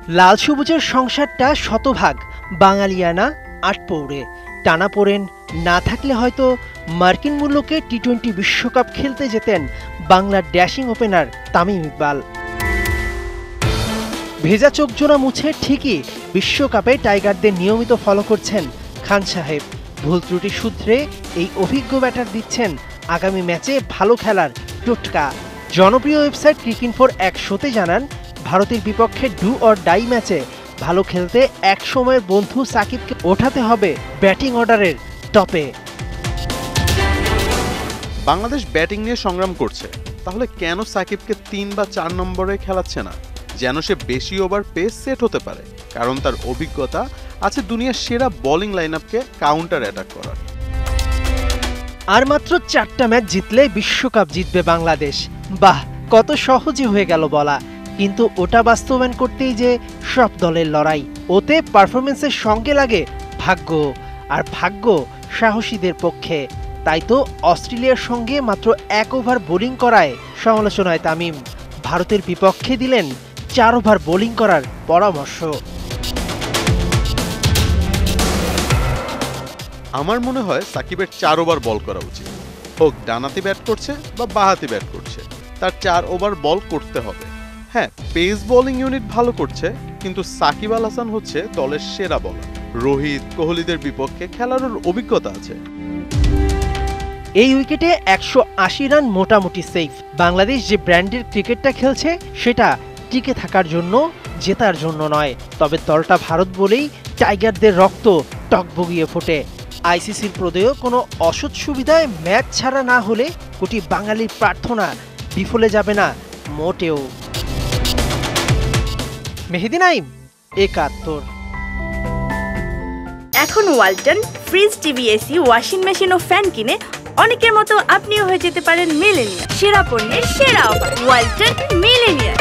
লাল সবুজের সংসারটা শতভাগ বাঙালিয়ানা আটপৌড়ে। টানাপোড়েন না থাকলে হয়তো মার্কিন মূল্যকে টি-20 বিশ্বকাপ খেলতে যেতেন বাংলার ড্যাশিং ওপেনার তামিম ইকবাল। ভেজা চোখজোড়া মুছে ঠিকই বিশ্বকাপে টাইগারদের নিয়মিত ফলো করছেন খান সাহেব। ভুল ত্রুটি সূত্রে এই অভিজ্ঞ ব্যাটার দিচ্ছেন আগামী ম্যাচে ভালো খেলার টোটকা। জনপ্রিয় ওয়েবসাইট ক্রিকইনফোর এক শোতে জানান, ভারতের বিপক্ষে ডু অর ডাই ম্যাচে ভালো খেলতে এক সময়ের বন্ধু সাকিবকে ওঠাতে হবে ব্যাটিং অর্ডারের টপে। বাংলাদেশ ব্যাটিং নিয়ে সংগ্রাম করছে, তাহলে কেন সাকিবকে 3 বা 4 নম্বরে খেলাচ্ছে না? যেন সে বেশি ওভার পেস সেট হতে পারে, কারণ তার অভিজ্ঞতা আছে দুনিয়ার সেরা বোলিং লাইনআপকে কাউন্টার অ্যাটাক করার। আর মাত্র 4টা ম্যাচ জিতলে বিশ্বকাপ জিতবে বাংলাদেশ। বাহ, কত সহজে হয়ে গেল বলা, কিন্তু ওটা বাস্তবায়ন করতেই যে সব দলের লড়াই। ওতে পারফরমেন্সের সঙ্গে লাগে ভাগ্য, আর ভাগ্য সাহসীদের পক্ষে। তাই তো অস্ট্রেলিয়ার সঙ্গে মাত্র 1 ওভার বোলিং করায় সমালোচনায় তামিম। ভারতের বিপক্ষে দিলেন 4 ওভার বোলিং করার পরামর্শ। আমার মনে হয় সাকিবের 4 ওভার বল করা উচিত। হোক ডানাতে ব্যাট করছে বা বাহাতে ব্যাট করছে, তার 4 ওভার বল করতে হবে। হ্যাঁ, পেস বোলিং ইউনিট ভালো করছে, কিন্তু সাকিব আল হাসান হচ্ছে দলের সেরা বলার। রোহিত, কোহলিদের বিপক্ষে খেলার অভিজ্ঞতা আছে। এই উইকেটে 180 রান মোটামুটি সেফ। বাংলাদেশ যে ব্র্যান্ডের ক্রিকেটটা খেলছে সেটা টিকে থাকার জন্য, জেতার জন্য নয়। তবে দলটা ভারত বলেই টাইগারদের রক্ত টকবগিয়ে ফোটে। আইসিসির প্রদেয় কোনো অসৎ সুবিধায় ম্যাচ ছাড়া না হলে কোটি বাঙালির প্রার্থনা বিফলে যাবে না মোটেও। মেহেদী নাইম, 71। এখন Walton fridge, TV, AC, washing machine ও ফ্যান কিনে অনেকের মতো আপনিও হয়ে যেতে পারেন মিলেনিয়ার। সেরা পণ্যের সেরা অফার, ওয়ালটন মিলেনিয়ার।